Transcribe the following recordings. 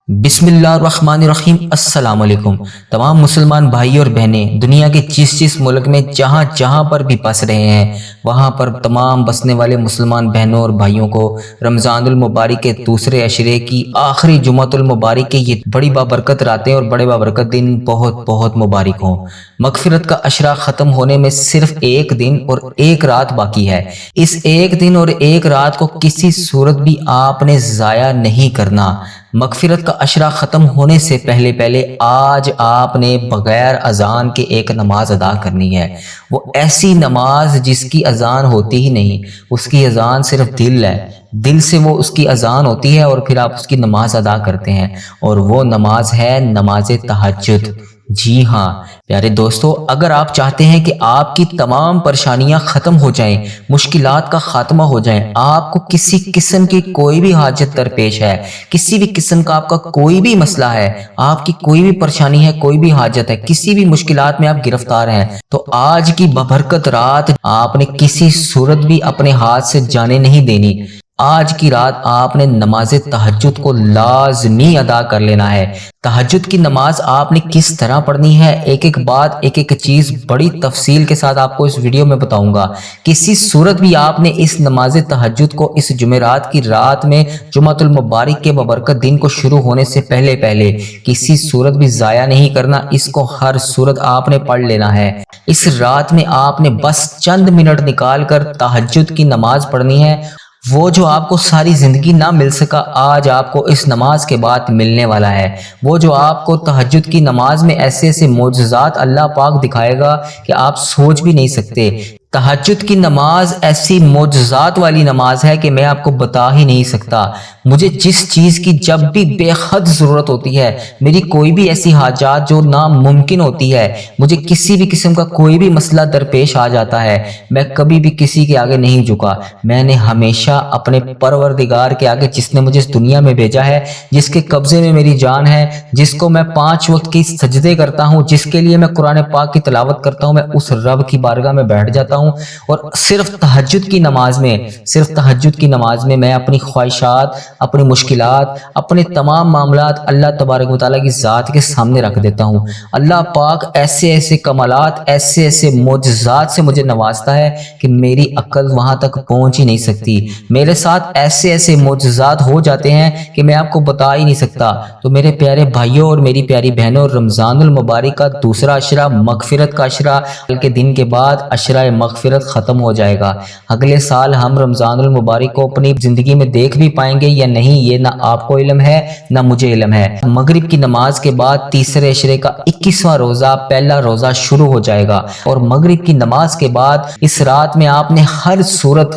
بسم اللہ الرحمن الرحیم۔ السلام علیکم تمام مسلمان بھائی اور بہنیں، دنیا کے جس ملک میں جہاں پر بھی بس رہے ہیں وہاں پر تمام بسنے والے مسلمان بہنوں اور بھائیوں کو رمضان المبارک کے دوسرے عشرے کی آخری جمعۃ المبارک کے یہ بڑی بابرکت راتیں اور بڑے بابرکت دن بہت مبارک ہوں۔ مغفرت کا عشرہ ختم ہونے میں صرف ایک دن اور ایک رات باقی ہے۔ اس ایک دن اور ایک رات کو کسی صورت بھی آپ نے ضائع نہیں کرنا۔ مغفرت کا عشرہ ختم ہونے سے پہلے آج آپ نے بغیر اذان کے ایک نماز ادا کرنی ہے۔ وہ ایسی نماز جس کی اذان ہوتی ہی نہیں، اس کی اذان صرف دل ہے، دل سے وہ اس کی اذان ہوتی ہے اور پھر آپ اس کی نماز ادا کرتے ہیں، اور وہ نماز ہے نماز تہجد۔ جی ہاں پیارے دوستو، اگر آپ چاہتے ہیں کہ آپ کی تمام پریشانیاں ختم ہو جائیں، مشکلات کا خاتمہ ہو جائیں، آپ کو کسی قسم کی کوئی بھی حاجت درپیش ہے، کسی بھی قسم کا آپ کا کوئی بھی مسئلہ ہے، آپ کی کوئی بھی پریشانی ہے، کوئی بھی حاجت ہے، کسی بھی مشکلات میں آپ گرفتار ہیں، تو آج کی ببرکت رات آپ نے کسی صورت بھی اپنے ہاتھ سے جانے نہیں دینی۔ آج کی رات آپ نے نماز تہجد کو لازمی ادا کر لینا ہے۔ تہجد کی نماز آپ نے کس طرح پڑھنی ہے، ایک بات ایک چیز بڑی تفصیل کے ساتھ آپ کو اس ویڈیو میں بتاؤں گا۔ کسی صورت بھی آپ نے اس نماز تہجد کو اس جمعرات کی رات میں جمعۃ المبارک کے ببرکت دن کو شروع ہونے سے پہلے کسی صورت بھی ضائع نہیں کرنا۔ اس کو ہر صورت آپ نے پڑھ لینا ہے۔ اس رات میں آپ نے بس چند منٹ نکال کر تہجد کی نماز پڑھنی ہے۔ وہ جو آپ کو ساری زندگی نہ مل سکا، آج آپ کو اس نماز کے بعد ملنے والا ہے۔ وہ جو آپ کو تہجد کی نماز میں ایسے معجزات اللہ پاک دکھائے گا کہ آپ سوچ بھی نہیں سکتے۔ تہجد کی نماز ایسی معجزات والی نماز ہے کہ میں آپ کو بتا ہی نہیں سکتا۔ مجھے جس چیز کی جب بھی بے حد ضرورت ہوتی ہے، میری کوئی بھی ایسی حاجات جو ناممکن ہوتی ہے، مجھے کسی بھی قسم کا کوئی بھی مسئلہ درپیش آ جاتا ہے، میں کبھی بھی کسی کے آگے نہیں جھکا۔ میں نے ہمیشہ اپنے پروردگار کے آگے، جس نے مجھے اس دنیا میں بھیجا ہے، جس کے قبضے میں میری جان ہے، جس کو میں 5 وقت کی سجدے کرتا ہوں، جس کے لیے میں قرآن پاک کی تلاوت کرتا ہوں، میں اس رب کی بارگاہ میں بیٹھ جاتا ہوں اور صرف تہجد کی نماز میں میں اپنی خواہشات، اپنی مشکلات، اپنے تمام معاملات اللہ تبارک و تعالیٰ کی ذات کے سامنے رکھ دیتا ہوں۔ اللہ پاک ایسے کمالات، ایسے معجزات سے مجھے نوازتا ہے کہ میری عقل وہاں تک پہنچ ہی نہیں سکتی۔ میرے ساتھ ایسے معجزات ہو جاتے ہیں کہ میں آپ کو بتا ہی نہیں سکتا۔ تو میرے پیارے بھائیوں اور میری پیاری بہنوں، رمضان المبارک کا دوسرا عشرہ، مغفرت کا عشرہ، کل کے دن کے بعد عشرہ مغفرت ختم ہو جائے گا۔ اگلے سال ہم رمضان المبارک کو اپنی زندگی میں دیکھ بھی پائیں گے یا نہیں، یہ نہ آپ کو علم ہے نہ مجھے علم ہے۔ مغرب کی نماز کے بعد تیسرے عشرے کا 21واں روزہ، پہلا روزہ شروع ہو جائے گا، اور مغرب کی نماز کے بعد اس رات میں آپ نے ہر صورت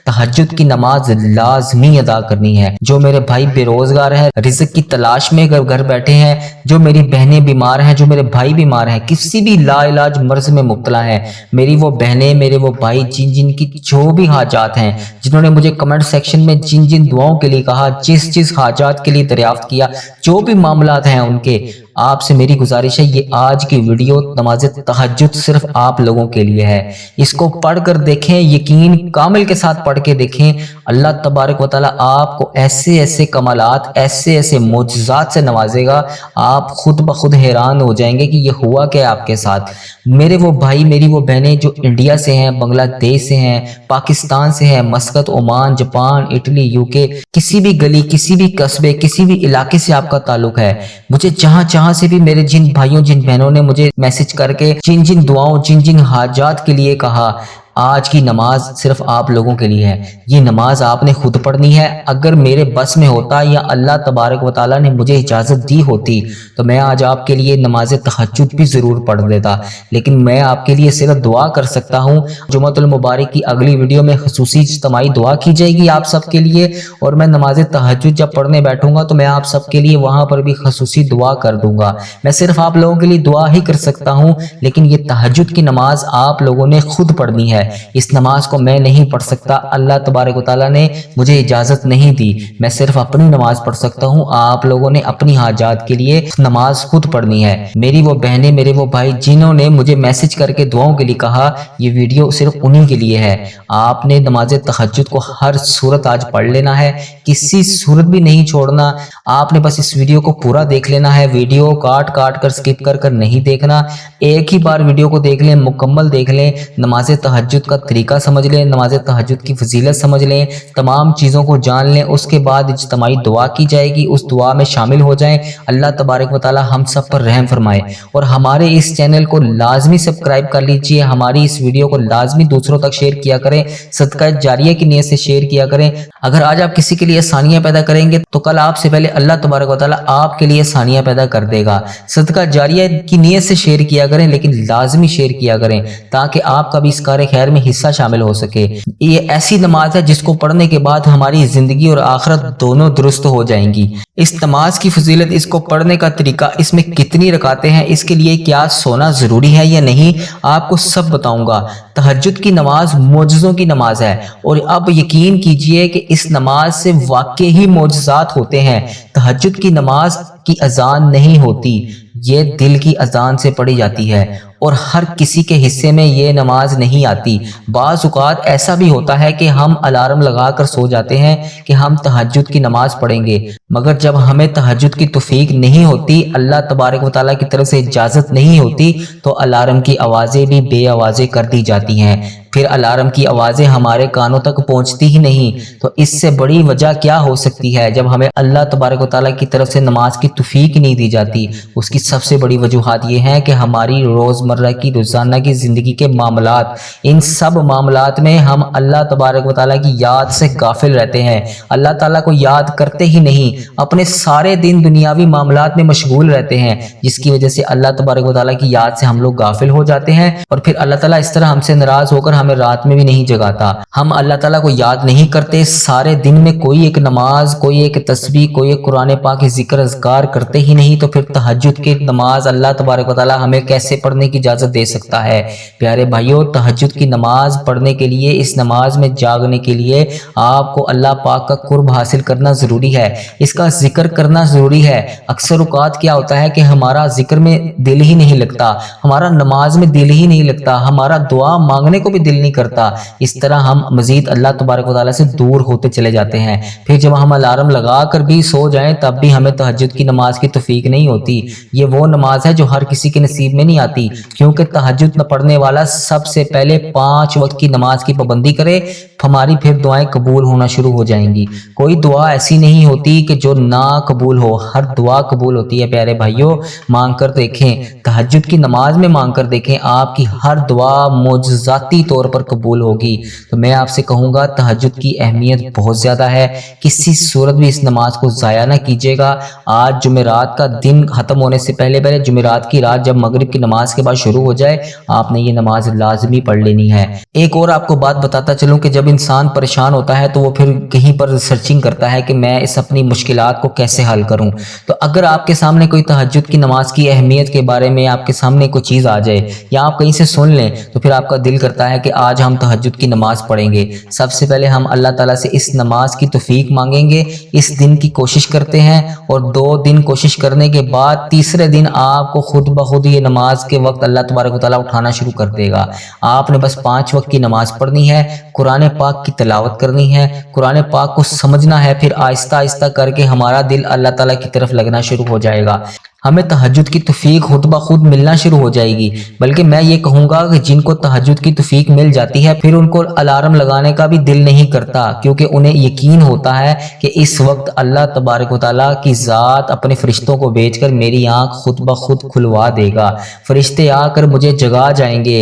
تہجد کی نماز لازمی ادا کرنی ہے۔ جو میرے بھائی بے روزگار ہیں، رزق کی تلاش میں گھر بیٹھے ہیں، جو میری بہنیں بیمار ہیں، جو میرے بھائی بیمار ہیں، کسی بھی لا علاج مرض میں مبتلا ہیں، میری وہ بہنیں، میرے وہ بھائی جن کی جو بھی حاجات ہیں، جنہوں نے مجھے کمنٹ سیکشن میں جن دعاؤں کے لیے کہا، جس حاجات کے لیے دریافت کیا، جو بھی معاملات ہیں ان کے، آپ سے میری گزارش ہے، یہ آج کی ویڈیو نماز تہجد صرف آپ لوگوں کے لیے ہے۔ اس کو پڑھ کر دیکھیں، یقین کامل کے ساتھ پڑھ کے دیکھیں، اللہ تبارک و تعالیٰ آپ کو ایسے کمالات، ایسے معجزات سے نوازے گا، آپ خود بخود حیران ہو جائیں گے کہ یہ ہوا کیا آپ کے ساتھ۔ میرے وہ بھائی، میری وہ بہنیں جو انڈیا سے ہیں، بنگلہ دیش سے ہیں، پاکستان سے ہیں، Muscat, Oman, Japan, Italy, UK، کسی بھی گلی، کسی بھی قصبے، کسی بھی علاقے سے آپ کا تعلق ہے، مجھے جہاں سے بھی میرے جن بھائیوں، جن بہنوں نے مجھے میسج کر کے جن دعاؤں، جن حاجات کے لیے کہا، آج کی نماز صرف آپ لوگوں کے لیے ہے۔ یہ نماز آپ نے خود پڑھنی ہے۔ اگر میرے بس میں ہوتا یا اللہ تبارک و تعالیٰ نے مجھے اجازت دی ہوتی تو میں آج آپ کے لیے نماز تہجد بھی ضرور پڑھ دیتا، لیکن میں آپ کے لیے صرف دعا کر سکتا ہوں۔ جمعۃ المبارک کی اگلی ویڈیو میں خصوصی اجتماعی دعا کی جائے گی آپ سب کے لیے، اور میں نماز تہجد جب پڑھنے بیٹھوں گا تو میں آپ سب کے لیے وہاں پر بھی خصوصی دعا کر دوں گا۔ میں صرف آپ لوگوں کے لیے دعا ہی کر سکتا ہوں، لیکن یہ تہجد کی نماز آپ لوگوں نے خود پڑھنی ہے۔ اس نماز کو میں نہیں پڑھ سکتا، اللہ تبارک و تعالیٰ نے مجھے اجازت نہیں دی، میں صرف اپنی نماز پڑھ سکتا ہوں، آپ لوگوں نے اپنی حاجات کے لیے نماز خود پڑھنی ہے۔ میری وہ بہنیں، میرے وہ بھائی جنہوں نے مجھے میسج کر کے دعاؤں کے لیے کہا، یہ ویڈیو صرف انہی کے لیے ہے۔ آپ نے نماز تہجد کو ہر صورت آج پڑھ لینا ہے، کسی صورت بھی نہیں چھوڑنا، آپ نے بس اس ویڈیو کو پورا دیکھ لینا ہے، ویڈیو کاٹ کاٹ کر سکپ کر کر نہیں دیکھنا، ایک ہی بار ویڈیو کو دیکھ لیں، مکمل دیکھ لیں، نماز تہجد کا طریقہ سمجھ لیں، نماز تہجد کی فضیلت سمجھ لیں، تمام چیزوں کو جان لیں، اس کے بعد اجتماعی دعا کی جائے گی، اس دعا میں شامل ہو جائیں۔ اللہ تبارک و تعالی ہم سب پر رحم فرمائے، اور ہمارے اس چینل کو لازمی سبسکرائب کر لیجئے، ہماری اس ویڈیو کو لازمی دوسروں تک شیئر کیا کریں، صدقہ جاریہ کی نیت سے شیئر کیا کریں۔ اگر آج آپ کسی کے لیے آسانیاں پیدا کریں گے تو کل آپ سے پہلے اللہ تبارک و تعالی آپ کے لیے آسانیاں پیدا کر دے گا۔ صدقہ جاریہ کی نیت سے شیئر کیا کریں، لیکن لازمی شیئر کیا کریں تاکہ آپ کا بھی اس کار خیر میں حصہ شامل ہو سکے۔ یہ ایسی نماز ہے جس کو پڑھنے کے بعد ہماری زندگی اور آخرت دونوں درست ہو جائیں گی۔ اس نماز کی فضیلت، اس کو پڑھنے کا طریقہ، اس میں کتنی رکعتیں ہیں، اس کے لیے کیا سونا ضروری ہے یا نہیں، آپ کو سب بتاؤں گا۔ تہجد کی نماز معجزوں کی نماز ہے، اور اب یقین کیجئے کہ اس نماز سے واقعی معجزات ہوتے ہیں۔ تہجد کی نماز کی اذان نہیں ہوتی، یہ دل کی اذان سے پڑھی جاتی ہے، اور ہر کسی کے حصے میں یہ نماز نہیں آتی۔ بعض اوقات ایسا بھی ہوتا ہے کہ ہم الارم لگا کر سو جاتے ہیں کہ ہم تہجد کی نماز پڑھیں گے، مگر جب ہمیں تہجد کی توفیق نہیں ہوتی، اللہ تبارک و تعالیٰ کی طرف سے اجازت نہیں ہوتی، تو الارم کی آوازیں بھی بے آوازیں کر دی جاتی ہیں، پھر الارم کی آوازیں ہمارے کانوں تک پہنچتی ہی نہیں۔ تو اس سے بڑی وجہ کیا ہو سکتی ہے؟ جب ہمیں اللہ تبارک و تعالیٰ کی طرف سے نماز کی توفیق نہیں دی جاتی، اس کی سب سے بڑی وجوہات یہ ہیں کہ ہماری روزمرہ کی روزانہ کی زندگی کے معاملات، ان سب معاملات میں ہم اللہ تبارک و تعالیٰ کی یاد سے غافل رہتے ہیں، اللہ تعالیٰ کو یاد کرتے ہی نہیں، اپنے سارے دن دنیاوی معاملات میں مشغول رہتے ہیں، جس کی وجہ سے اللہ تبارک و تعالیٰ کی یاد سے ہم لوگ غافل ہو جاتے ہیں، اور پھر اللہ تعالیٰ اس طرح ہم سے ناراض ہو کر ہمیں رات میں بھی نہیں جگاتا۔ ہم اللہ تعالیٰ کو یاد نہیں کرتے، سارے دن میں کوئی ایک نماز، کوئی ایک تسبیح، کوئی ایک قرآن پاک کی ذکر اذکار کرتے ہی نہیں، تو پھر تہجد کی نماز اللہ تبارک و تعالیٰ ہمیں کیسے پڑھنے کی اجازت دے سکتا ہے؟ پیارے بھائیو، تہجد کی نماز پڑھنے کے لیے، اس نماز میں جاگنے کے لیے آپ کو اللہ پاک کا قرب حاصل کرنا ضروری ہے، اس کا ذکر کرنا ضروری ہے۔ اکثر اوقات کیا ہوتا ہے کہ ہمارا ذکر میں دل ہی نہیں لگتا، ہمارا نماز میں دل ہی نہیں لگتا، ہمارا دعا مانگنے کو بھی دل نہیں کرتا، اس طرح ہم مزید اللہ تبارک و تعالیٰ سے دور ہوتے چلے جاتے ہیں۔ پھر جب ہم الارم لگا کر بھی سو جائیں تب بھی ہمیں تہجد کی نماز کی توفیق نہیں ہوتی۔ یہ وہ نماز ہے جو ہر کسی کے نصیب میں نہیں آتی، کیونکہ تہجد نہ پڑھنے والا سب سے پہلے 5 وقت کی نماز کی پابندی کرے، ہماری پھر دعائیں قبول ہونا شروع ہو جائیں گی۔ کوئی دعا ایسی نہیں ہوتی کہ جو نہ قبول ہو، ہر دعا قبول ہوتی ہے۔ پیارے بھائیوں، مانگ کر دیکھیں، تہجد کی نماز میں مانگ کر دیکھیں، آپ کی ہر دعا معجزاتی طور پر قبول ہوگی۔ تو میں آپ سے کہوں گا، تہجد کی اہمیت بہت زیادہ ہے، کسی صورت بھی اس نماز کو ضائع نہ کیجیے گا۔ آج جمعرات کا دن ختم ہونے سے پہلے جمعرات کی رات جب مغرب کی نماز کے بعد شروع ہو جائے، آپ نے یہ نماز لازمی پڑھ لینی ہے۔ ایک اور آپ کو بات بتاتا چلوں کہ جب انسان پریشان ہوتا ہے تو وہ پھر کہیں پر سرچنگ کرتا ہے کہ میں اس اپنی مشکلات کو کیسے حل کروں۔ تو اگر آپ کے سامنے کوئی تہجد کی نماز کی اہمیت کے بارے میں آپ کے سامنے کوئی چیز آ جائے یا آپ کہیں سے سن لیں، تو پھر آپ کا دل کرتا ہے کہ آج ہم تہجد کی نماز پڑھیں گے۔ سب سے پہلے ہم اللہ تعالیٰ سے اس نماز کی توفیق مانگیں گے، اس دن کی کوشش کرتے ہیں، اور 2 دن کوشش کرنے کے بعد تیسرے دن آپ کو خود بخود یہ نماز کے وقت اللہ تبارک و تعالیٰ اٹھانا شروع کر دے گا۔ آپ نے بس 5 وقت کی نماز پڑھنی ہے، قرآن پاک کی تلاوت کرنی ہے، قرآن پاک کو سمجھنا ہے، پھر آہستہ آہستہ کر کے ہمارا دل اللہ تعالیٰ کی طرف لگنا شروع ہو جائے گا، ہمیں تہجد کی توفیق خود بخود ملنا شروع ہو جائے گی۔ بلکہ میں یہ کہوں گا کہ جن کو تہجد کی توفیق مل جاتی ہے، پھر ان کو الارم لگانے کا بھی دل نہیں کرتا، کیونکہ انہیں یقین ہوتا ہے کہ اس وقت اللہ تبارک و تعالیٰ کی ذات اپنے فرشتوں کو بھیج کر میری آنکھ خود بخود کھلوا دے گا، فرشتے آ کر مجھے جگا جائیں گے۔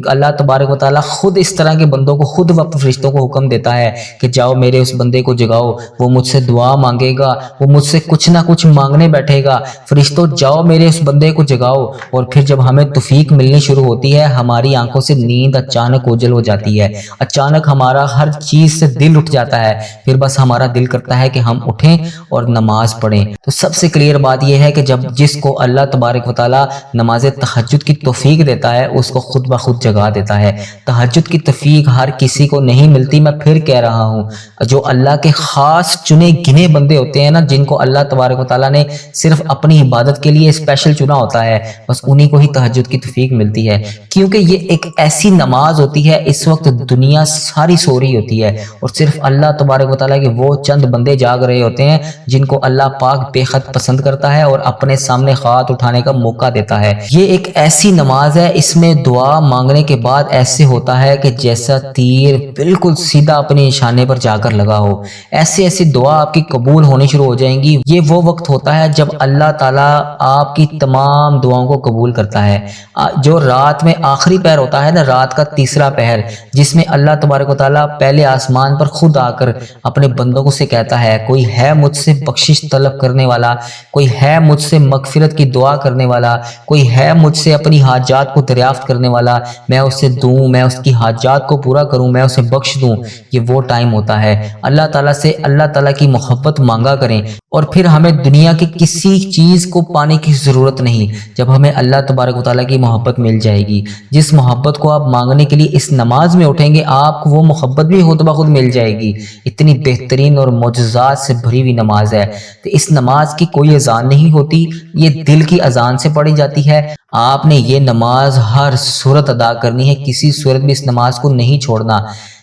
اللہ تبارک و تعالیٰ خود اس طرح کے بندوں کو، خود وقت فرشتوں کو حکم دیتا ہے کہ جاؤ میرے اس بندے کو جگاؤ، وہ مجھ سے دعا مانگے گا، وہ مجھ سے کچھ نہ کچھ مانگنے بیٹھے گا۔ فرشتوں جاؤ میرے اس بندے کو جگاؤ، اور پھر جب ہمیں توفیق ملنی شروع ہوتی ہے ہماری آنکھوں سے نیند اچانک اوجھل ہو جاتی ہے، اچانک ہمارا ہر چیز سے دل اٹھ جاتا ہے، پھر بس ہمارا دل کرتا ہے کہ ہم اٹھیں اور نماز پڑھیں۔ تو سب سے کلیئر بات یہ ہے کہ جس کو اللہ تبارک و تعالی نماز تہجد کی توفیق دیتا ہے اس کو خود بخود جگا دیتا ہے۔ تہجد کی توفیق ہر کسی کو نہیں ملتی، میں پھر کہہ رہا ہوں، جو اللہ کے خاص چنے گنے بندے ہوتے ہیں نا، جن کو اللہ تبارک و تعالیٰ نے صرف اپنی عبادت کے لیے اسپیشل چنا ہوتا ہے، بس انہی کو ہی تہجد کی توفیق ملتی ہے، کیونکہ یہ ایک ایسی نماز ہوتی ہے اس وقت دنیا ساری سو رہی ہوتی ہے اور صرف اللہ تبارک و تعالیٰ کے وہ چند بندے جاگ رہے ہوتے ہیں جن کو اللہ پاک بے حد پسند کرتا ہے اور اپنے سامنے ہاتھ اٹھانے کا موقع دیتا ہے۔ یہ ایک ایسی نماز ہے، اس میں دعا مانگنے کے بعد ایسے ہوتا ہے کہ جیسا تیر بالکل سیدھا اپنے نشانے پر جا کر لگا ہو، ایسی دعا آپ کی قبول ہونی شروع ہو جائیں گی۔ یہ وہ وقت ہوتا ہے جب اللہ تعالیٰ آپ کی تمام دعاؤں کو قبول کرتا ہے۔ جو رات میں آخری پہر ہوتا ہے نا، رات کا تیسرا پہر، جس میں اللہ تبارک و تعالیٰ پہلے آسمان پر خود آ کر اپنے بندوں کو سے کہتا ہے، کوئی ہے مجھ سے بخشش طلب کرنے والا، کوئی ہے مجھ سے مغفرت کی دعا کرنے والا، کوئی ہے مجھ سے اپنی حاجات کو دریافت کرنے والا، میں اسے دوں، میں اس کی حاجات کو پورا کروں، میں اسے بخش دوں۔ یہ وہ ٹائم ہوتا ہے، اللہ تعالیٰ سے اللہ تعالیٰ کی محبت مانگا کریں، اور پھر ہمیں دنیا کی کسی چیز کو پانے کی ضرورت نہیں۔ جب ہمیں اللہ تبارک و تعالیٰ کی محبت مل جائے گی، جس محبت کو آپ مانگنے کے لیے اس نماز میں اٹھیں گے، آپ کو وہ محبت بھی خود بخود مل جائے گی۔ اتنی بہترین اور معجزات سے بھری ہوئی نماز ہے۔ تو اس نماز کی کوئی اذان نہیں ہوتی، یہ دل کی اذان سے پڑھی جاتی ہے۔ آپ نے یہ نماز ہر صورت ادا کرنی ہے، کسی صورت بھی اس نماز کو نہیں چھوڑنا۔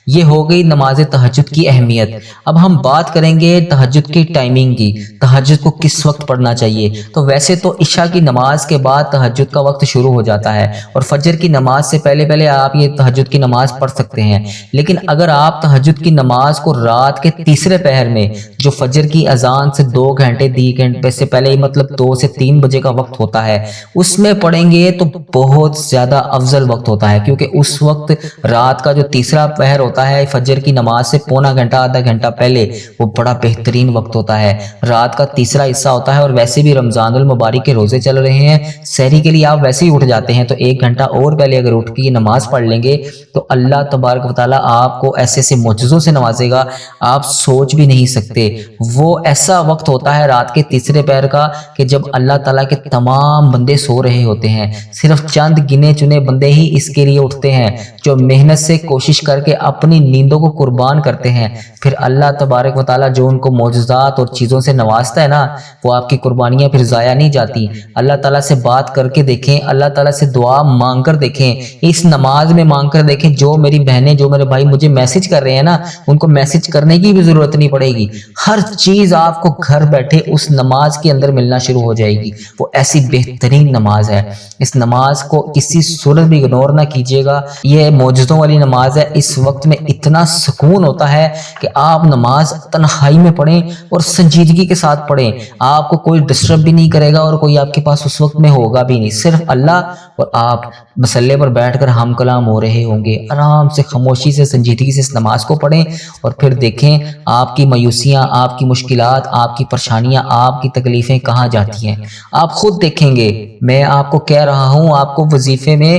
یہ ہو گئی نماز تہجد کی اہمیت۔ اب ہم بات کریں گے تہجد کی ٹائمنگ کی، تہجد کو کس وقت پڑھنا چاہیے۔ تو ویسے تو عشاء کی نماز کے بعد تہجد کا وقت شروع ہو جاتا ہے، اور فجر کی نماز سے پہلے آپ یہ تہجد کی نماز پڑھ سکتے ہیں۔ لیکن اگر آپ تہجد کی نماز کو رات کے تیسرے پہر میں، جو فجر کی اذان سے 2 گھنٹے سے پہلے، مطلب 2 سے 3 بجے کا وقت ہوتا ہے، اس میں پڑھیں گے تو بہت زیادہ افضل وقت ہوتا ہے، کیونکہ اس وقت رات کا جو تیسرا پہر ہوتا ہے فجر کی نماز سے پونا گھنٹہ آدھا گھنٹہ پہلے، وہ بڑا بہترین وقت ہوتا ہے، رات کا تیسرا حصہ ہوتا ہے۔ اور ویسے بھی رمضان المبارک کے روزے چل رہے ہیں، سحری کے لیے آپ ویسے ہی اٹھ جاتے ہیں، تو 1 گھنٹہ اور پہلے اگر اٹھ کے یہ نماز پڑھ لیں گے تو اللہ تبارک و تعالیٰ آپ کو ایسے معجزوں سے نوازے گا آپ سوچ بھی نہیں سکتے۔ وہ ایسا وقت ہوتا ہے رات کے تیسرے پہر کا کہ جب اللہ تعالیٰ کے تمام بندے سو رہے ہوتے ہیں، صرف چند گنے چنے بندے ہی اس کے لیے اٹھتے ہیں، جو محنت سے کوشش کر کے اپنی نیندوں کو قربان کرتے ہیں۔ پھر اللہ تبارک و تعالیٰ جو ان کو معجزات اور چیزوں سے نوازتا ہے نا، وہ آپ کی قربانیاں پھر ضائع نہیں جاتی۔ اللہ تعالیٰ سے بات کر کے دیکھیں، اللہ تعالیٰ سے دعا مانگ کر دیکھیں، اس نماز میں مانگ کر دیکھیں۔ جو میری بہنیں، جو میرے بھائی مجھے میسج کر رہے ہیں نا، ان کو میسج کرنے کی بھی ضرورت نہیں پڑے گی، ہر چیز آپ کو گھر بیٹھے اس نماز کے اندر ملنا شروع ہو جائے گی۔ وہ ایسی بہترین نماز ہے، اس نماز کو کسی صورت بھی اگنور نہ کیجیے گا۔ یہ معجزوں والی نماز ہے۔ اس وقت میں اتنا سکون ہوتا ہے کہ آپ نماز تنہائی میں پڑھیں اور سنجیدگی کے ساتھ پڑھیں، آپ کو کوئی ڈسٹرب بھی نہیں کرے گا اور کوئی آپ کے پاس اس وقت میں ہوگا بھی نہیں، صرف اللہ اور آپ مصلے پر بیٹھ کر ہم کلام ہو رہے ہوں گے۔ آرام سے، خاموشی سے، سنجیدگی سے اس نماز کو پڑھیں، اور پھر دیکھیں آپ کی مایوسیاں، آپ کی مشکلات، آپ کی پریشانیاں، آپ کی تکلیفیں کہاں جاتی ہیں، آپ خود دیکھیں گے۔ میں آپ کو کہہ رہا ہوں، آپ کو وظیفے میں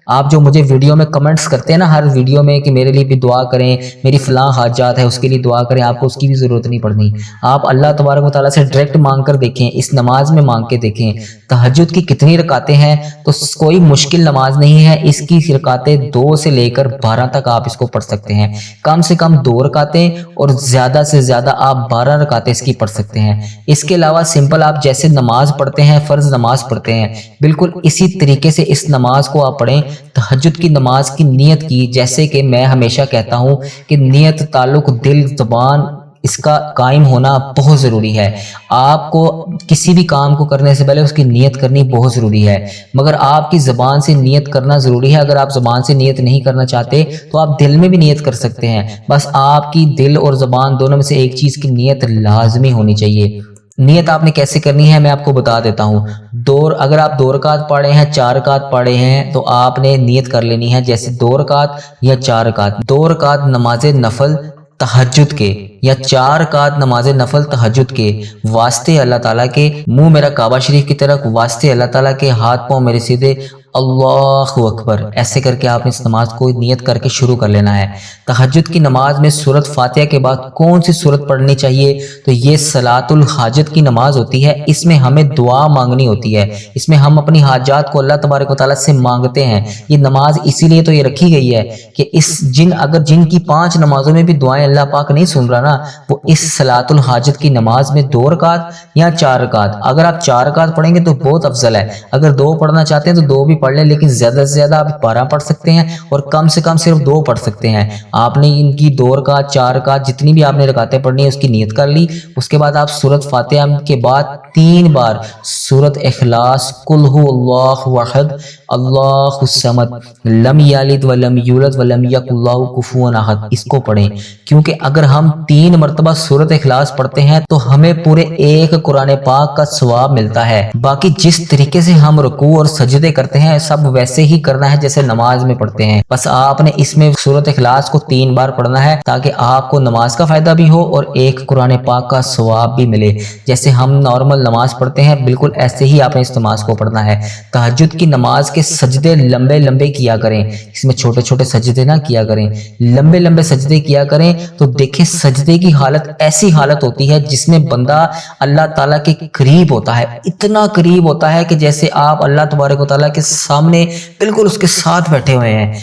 آپ جو مجھے ویڈیو میں کمنٹس کرتے ہیں نا، ہر ویڈیو میں کہ میرے لیے بھی دعا کریں، میری فلاں حاجات ہے اس کے لیے دعا کریں، آپ کو اس کی بھی ضرورت نہیں پڑنی۔ آپ اللہ تبارک و تعالیٰ سے ڈائریکٹ مانگ کر دیکھیں، اس نماز میں مانگ کے دیکھیں۔ تہجد کی کتنی رکعتیں ہیں؟ تو کوئی مشکل نماز نہیں ہے، اس کی رکعتیں 2 سے لے کر 12 تک آپ اس کو پڑھ سکتے ہیں، کم سے کم 2 رکعتیں اور زیادہ سے زیادہ آپ 12 رکعتیں اس کی پڑھ سکتے ہیں۔ اس کے علاوہ سمپل آپ جیسے نماز پڑھتے ہیں، فرض نماز پڑھتے ہیں، بالکل اسی طریقے سے اس نماز کو آپ پڑھیں۔ تہجد کی نماز کی نیت کی، جیسے کہ میں ہمیشہ کہتا ہوں کہ نیت، تعلق دل، زبان، اس کا قائم ہونا بہت ضروری ہے۔ آپ کو کسی بھی کام کو کرنے سے پہلے اس کی نیت کرنی بہت ضروری ہے، مگر آپ کی زبان سے نیت کرنا ضروری ہے۔ اگر آپ زبان سے نیت نہیں کرنا چاہتے تو آپ دل میں بھی نیت کر سکتے ہیں، بس آپ کی دل اور زبان دونوں میں سے ایک چیز کی نیت لازمی ہونی چاہیے۔ نیت آپ نے کیسے کرنی ہے میں آپ کو بتا دیتا ہوں۔ اگر آپ 2 رکعت پڑھے ہیں، 4 رکعت پڑھے ہیں، تو آپ نے نیت کر لینی ہے جیسے 2 رکعت یا 4 رکعت۔ 2 رکعت نماز نفل تہجد کے یا 4 رکعت نماز نفل تہجد کے واسطے اللہ تعالیٰ کے، منہ میرا کعبہ شریف کی طرف، واسطے اللہ تعالیٰ کے، ہاتھ پاؤں میرے سیدھے، اللہ اکبر، ایسے کر کے آپ نے اس نماز کو نیت کر کے شروع کر لینا ہے۔ تہجد کی نماز میں سورۃ فاتحہ کے بعد کون سی سورت پڑھنی چاہیے؟ تو یہ صلاۃ الحاجت کی نماز ہوتی ہے، اس میں ہمیں دعا مانگنی ہوتی ہے، اس میں ہم اپنی حاجات کو اللہ تبارک و تعالیٰ سے مانگتے ہیں۔ یہ نماز اسی لیے تو یہ رکھی گئی ہے کہ اگر جن کی 5 نمازوں میں بھی دعائیں اللہ پاک نہیں سن رہا نا، وہ اس صلاۃ الحاجت کی نماز میں 2 رکعت یا 4 رکعت، اگر آپ 4 رکعت پڑھیں گے تو بہت افضل ہے، اگر 2 پڑھنا چاہتے ہیں تو 2 بھی پڑھ لیں، لیکن زیادہ سے زیادہ آپ 12 پڑھ سکتے ہیں اور کم سے کم صرف 2 پڑھ سکتے ہیں۔ آپ نے ان کی 2 رکعت 4 رکعت جتنی بھی آپ نے رکعتیں پڑھنی ہے اس کی نیت کر لی، اس کے بعد آپ سورۃ فاتحہ کے بعد 3 بار سورۃ اخلاص، قل هو اللہ احد اللہ الصمد لم یلد ولم یولد ولم یکن لہ کفوا احد، اس کو پڑھیں، کیونکہ اگر ہم 3 مرتبہ سورۃ اخلاص پڑھتے ہیں تو ہمیں پورے ایک قرآن پاک کا ثواب ملتا ہے۔ باقی جس طریقے سے ہم رکوع اور سجدے کرتے ہیں سب ویسے ہی کرنا ہے جیسے نماز میں پڑھتے ہیں، بس آپ نے اس میں سورۃ اخلاص کو 3 بار پڑھنا ہے تاکہ آپ کو نماز کا فائدہ بھی ہو اور ایک قرآن پاک کا ثواب بھی ملے۔ جیسے ہم نارمل نماز پڑھتے ہیں بالکل ایسے ہی آپ نے اس نماز کو پڑھنا ہے۔ تہجد کی نماز کے سجدے لمبے لمبے کیا کریں، اس میں چھوٹے چھوٹے سجدے نہ کیا کریں، لمبے لمبے سجدے کیا کریں، تو دیکھیں سجدے کی حالت ایسی حالت ہوتی ہے جس میں بندہ اللہ تعالیٰ کے قریب ہوتا ہے، اتنا قریب ہوتا ہے کہ جیسے آپ اللہ تبارک و تعالیٰ کے سامنے بالکل اس کے ساتھ بیٹھے ہوئے ہیں۔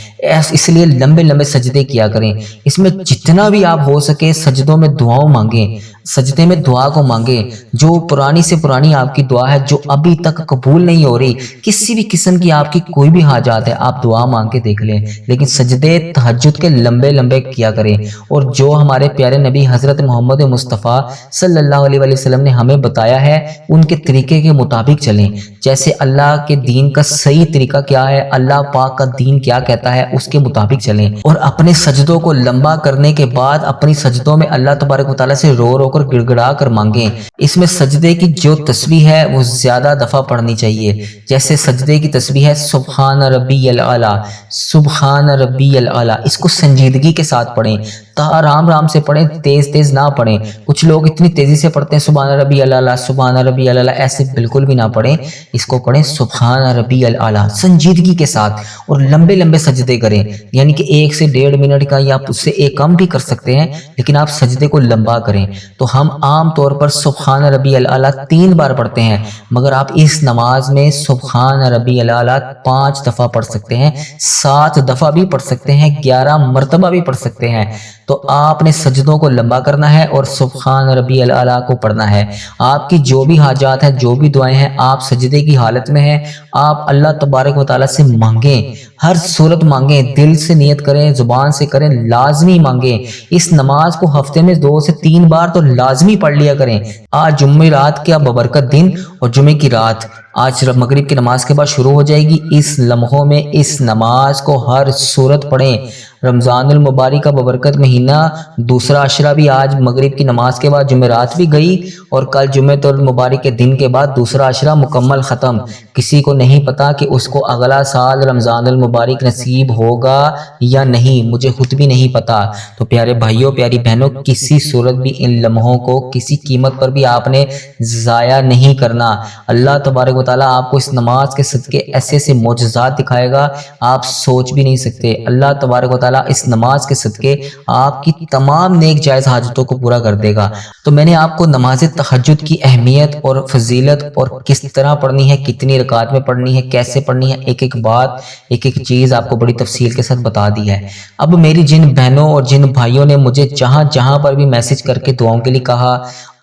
اس لیے لمبے لمبے سجدے کیا کریں، اس میں جتنا بھی آپ ہو سکے سجدوں میں دعاؤں مانگیں، سجدے میں دعا کو مانگیں، جو پرانی سے پرانی آپ کی دعا ہے جو ابھی تک قبول نہیں ہو رہی، کسی بھی قسم کی آپ کی کوئی بھی حاجات ہے آپ دعا مانگ کے دیکھ لیں، لیکن سجدے تہجد کے لمبے لمبے کیا کریں۔ اور جو ہمارے پیارے نبی حضرت محمد مصطفیٰ صلی اللہ علیہ وسلم نے ہمیں بتایا ہے ان کے طریقے کے مطابق چلیں، جیسے اللہ کے دین کا صحیح طریقہ کیا ہے، اللہ پاک کا دین کیا کہتا ہے اس کے مطابق چلیں، اور اپنے سجدوں کو لمبا کرنے کے بعد اپنی سجدوں میں اللہ تبارک و تعالیٰ سے رو رو کر گڑ گڑا کر مانگیں۔ اس میں سجدے کی جو تسبیح ہے وہ زیادہ دفعہ پڑھنی چاہیے، جیسے سجدے کی تسبیح ہے سبحان ربی الاعلی، سبحان ربی الاعلی، اس کو سنجیدگی کے ساتھ پڑھیں، آرام آرام سے پڑھیں، تیز تیز نہ پڑھیں۔ کچھ لوگ اتنی تیزی سے پڑھتے ہیں سبحان ربی الاعلی سبحان ربی الاعلی، ایسے بالکل بھی نہ پڑھیں، اس کو پڑھیں سبحان ربی الاعلی سنجیدگی کے ساتھ، اور لمبے لمبے سجدے کریں، یعنی کہ 1 سے 1.5 منٹ کا یا اس سے ایک کم بھی کر سکتے ہیں، لیکن آپ سجدے کو لمبا کریں۔ تو ہم عام طور پر سبحان ربی الاعلی 3 بار پڑھتے ہیں، مگر آپ اس نماز میں سبحان ربی الاعلی 5 دفعہ پڑھ سکتے ہیں، 7 دفعہ بھی پڑھ سکتے ہیں، 11 مرتبہ بھی پڑھ سکتے ہیں۔ تو آپ نے سجدوں کو لمبا کرنا ہے اور سبحان ربی الاعلی کو پڑھنا ہے۔ آپ کی جو بھی حاجات ہیں جو بھی دعائیں ہیں آپ سجدے کی حالت میں ہیں، آپ اللہ تبارک و تعالیٰ سے مانگیں، ہر صورت مانگیں، دل سے نیت کریں، زبان سے کریں، لازمی مانگیں۔ اس نماز کو ہفتے میں 2 سے 3 بار تو لازمی پڑھ لیا کریں۔ آج جمعہ رات کا ببرکت دن اور جمعے کی رات آج مغرب کی نماز کے بعد شروع ہو جائے گی، اس لمحوں میں اس نماز کو ہر صورت پڑھیں۔ رمضان المبارک کا ببرکت مہینہ دوسرا عشرہ بھی آج مغرب کی نماز کے بعد جمعرات بھی گئی، اور کل جمعۃ المبارک کے دن کے بعد دوسرا عشرہ مکمل ختم۔ کسی کو نہیں پتا کہ اس کو اگلا سال رمضان المبارک نصیب ہوگا یا نہیں، مجھے خود بھی نہیں پتا۔ تو پیارے بھائیوں پیاری بہنوں، کسی صورت بھی ان لمحوں کو کسی قیمت پر بھی آپ نے ضائع نہیں کرنا۔ اللہ تبارک و تعالیٰ آپ کو اس نماز کے صدقے ایسے ایسے معجزات دکھائے گا آپ سوچ بھی نہیں سکتے۔ اللہ تبارک و تعالیٰ اس نماز کے صدقے آپ کی تمام نیک جائز حاجتوں کو پورا کر دے گا۔ تو میں نے آپ کو نماز تہجد کی اہمیت اور فضیلت اور کس طرح پڑھنی ہے، کتنی رکعت میں پڑھنی ہے، کیسے پڑھنی ہے، ایک ایک بات ایک ایک چیز آپ کو بڑی تفصیل کے ساتھ بتا دی ہے۔ اب میری جن بہنوں اور جن بھائیوں نے مجھے جہاں جہاں پر بھی میسج کر کے دعاؤں کے لیے کہا،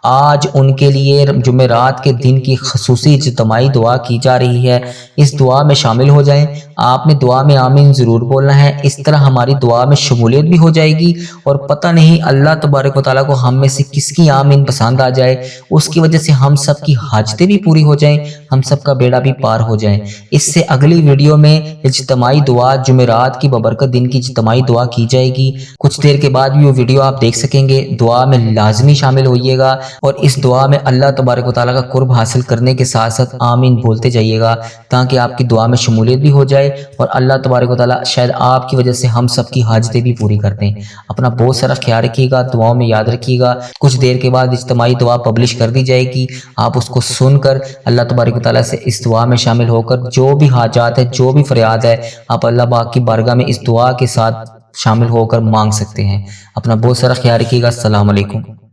آج ان کے لیے جمعرات کے دن کی خصوصی اجتماعی دعا کی جا رہی ہے، اس دعا میں شامل ہو جائیں۔ آپ نے دعا میں آمین ضرور بولنا ہے، اس طرح ہماری دعا میں شمولیت بھی ہو جائے گی، اور پتہ نہیں اللہ تبارک و تعالیٰ کو ہم میں سے کس کی آمین پسند آ جائے، اس کی وجہ سے ہم سب کی حاجتیں بھی پوری ہو جائیں، ہم سب کا بیڑا بھی پار ہو جائیں۔ اس سے اگلی ویڈیو میں اجتماعی دعا جمعرات کی ببرکت دن کی اجتماعی دعا کی جائے گی، کچھ دیر کے بعد بھی وہ ویڈیو آپ دیکھ سکیں گے۔ دعا میں لازمی شامل ہوئیے گا، اور اس دعا میں اللہ تبارک و تعالیٰ کا قرب حاصل کرنے کے ساتھ ساتھ آمین بولتے جائیے گا، تاکہ آپ کی دعا میں شمولیت بھی ہو جائے اور اللہ تبارک و تعالیٰ شاید آپ کی وجہ سے ہم سب کی حاجتیں بھی پوری کر دیں۔ اپنا بہت سارا خیال رکھیے گا، دعاؤں میں یاد رکھیے گا۔ کچھ دیر کے بعد اجتماعی دعا پبلش کر دی جائے گی، آپ اس کو سن کر اللہ تبارک و تعالیٰ سے اس دعا میں شامل ہو کر جو بھی حاجات ہے، جو بھی فریاد ہے، آپ اللہ پاک کی بارگاہ میں اس دعا کے ساتھ شامل ہو کر مانگ سکتے ہیں۔ اپنا بہت سارا خیال رکھیے گا۔ السلام علیکم۔